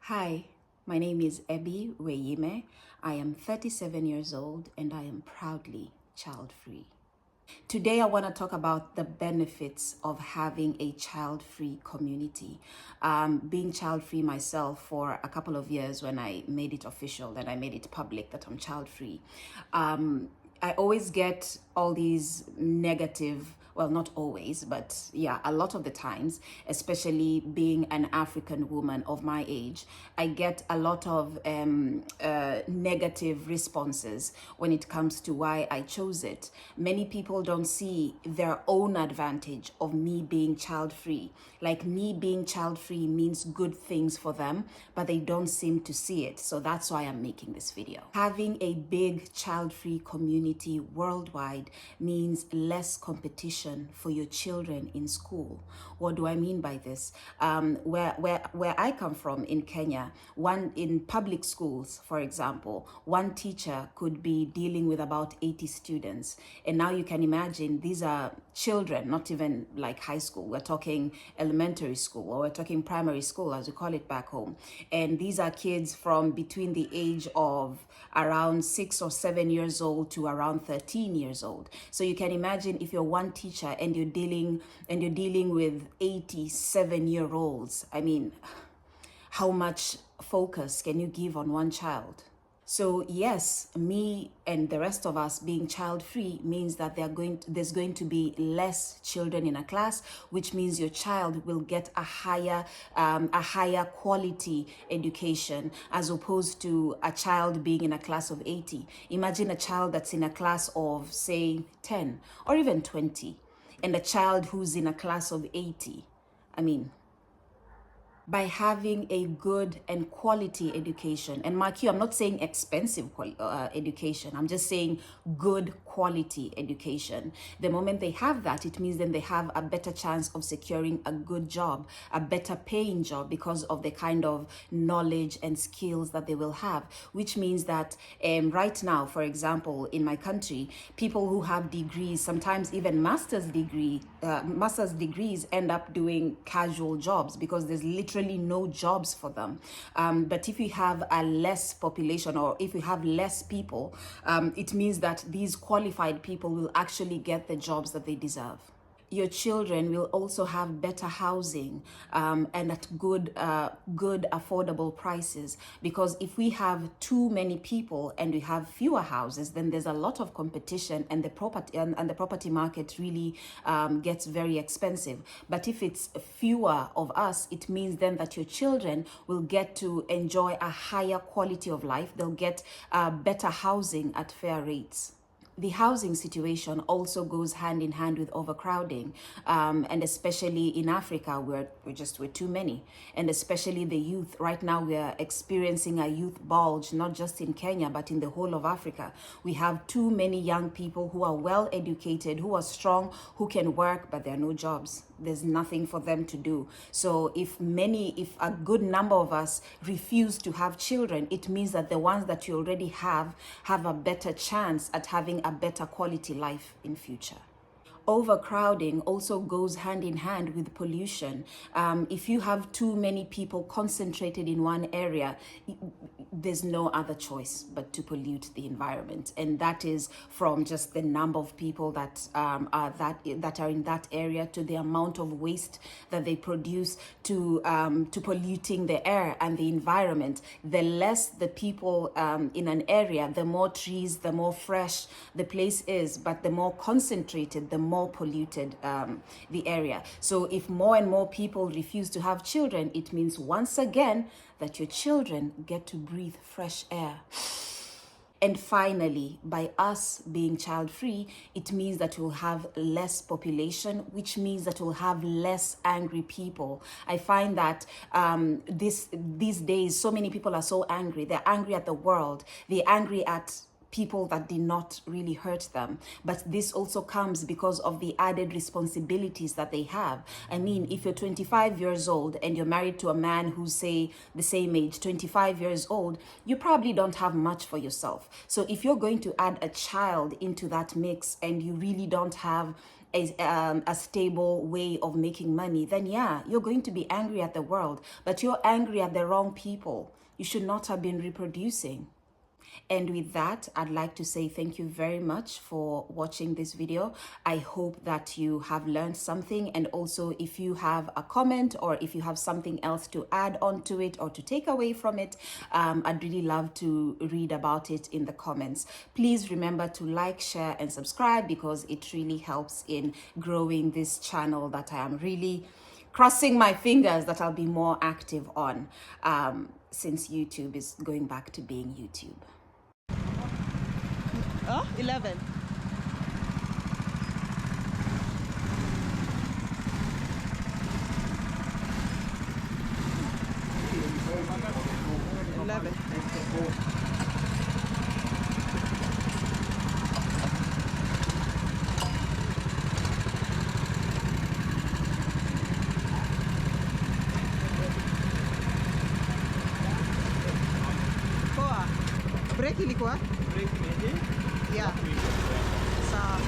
Hi, my name is Ebi Weyime. I am 37 years old and I am proudly child-free. Today, I want to talk about the benefits of having a child-free community. Being child-free myself for a couple of years when I made it official, then I made it public that I'm child-free. I always get all these negative, well, not always, but yeah, a lot of the times, especially being an African woman of my age, I get a lot of negative responses when it comes to why I chose it. Many people don't see their own advantage of me being child-free. Like me being child-free means good things for them, but they don't seem to see it. So that's why I'm making this video. Having a big child-free community worldwide means less competition for your children in school. What do I mean by this? Where I come from in Kenya, in public schools, for example, one teacher could be dealing with about 80 students. And now you can imagine these are children, not even like high school. We're talking elementary school, or we're talking primary school, as we call it back home. And these are kids from between the age of around 6 or 7 years old to around 13 years old. So you can imagine if you're one teacher and you're dealing with 87-year-olds. I mean, how much focus can you give on one child? So yes, me and the rest of us being child-free means that there's going to be less children in a class, which means your child will get a higher quality education as opposed to a child being in a class of 80. Imagine a child that's in a class of, say, 10 or even 20, and a child who's in a class of 80. I mean, by having a good and quality education. And mark you, I'm not saying expensive education. I'm just saying good quality education. The moment they have that, it means then they have a better chance of securing a good job, a better paying job, because of the kind of knowledge and skills that they will have, which means that right now, for example, in my country, people who have degrees, sometimes even master's degrees, end up doing casual jobs because there's literally no jobs for them. But if you have a less population, or if you have less people, it means that these qualified people will actually get the jobs that they deserve. Your children will also have better housing and at good affordable prices, because if we have too many people and we have fewer houses, then there's a lot of competition, and the property market really gets very expensive. But if it's fewer of us, it means then that your children will get to enjoy a higher quality of life. They'll get better housing at fair rates. The housing situation also goes hand in hand with overcrowding, and especially in Africa, we're too many, and especially the youth. Right now, we are experiencing a youth bulge, not just in Kenya, but in the whole of Africa. We have too many young people who are well educated, who are strong, who can work, but there are no jobs. There's nothing for them to do. So if a good number of us refuse to have children, it means that the ones that you already have a better chance at having a better quality life in future. Overcrowding also goes hand in hand with pollution. If you have too many people concentrated in one area, there's no other choice but to pollute the environment, and that is from just the number of people that are in that area, to the amount of waste that they produce, to polluting the air and the environment. The less the people in an area, the more trees, the more fresh the place is, but the more concentrated, the more polluted the area. So if more and more people refuse to have children, it means once again that your children get to breathe fresh air. And finally, by us being child-free, it means that we'll have less population, which means that we'll have less angry people. I find that these days, so many people are so angry. They're angry at the world. They're angry at people that did not really hurt them. But this also comes because of the added responsibilities that they have. I mean, if you're 25 years old and you're married to a man who's, say, the same age, 25 years old, you probably don't have much for yourself. So if you're going to add a child into that mix and you really don't have a stable way of making money, then yeah, you're going to be angry at the world, but you're angry at the wrong people. You should not have been reproducing. And with that, I'd like to say thank you very much for watching this video. I hope that you have learned something. And also, if you have a comment or if you have something else to add on to it or to take away from it, I'd really love to read about it in the comments. Please remember to like, share, and subscribe, because it really helps in growing this channel that I am really crossing my fingers that I'll be more active on, since YouTube is going back to being YouTube. Oh, 11. 11. Poa. Break ilikuwa? Break maybe? Yeah. Sawa.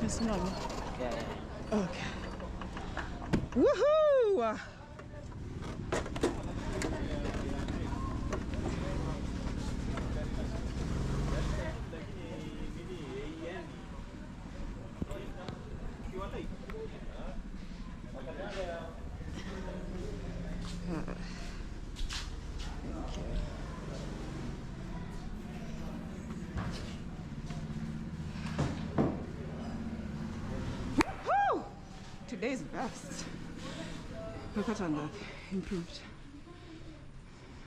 Nisimame. Yeah, yeah. Okay. Woohoo! Woo! Today's best. Look at that, improved.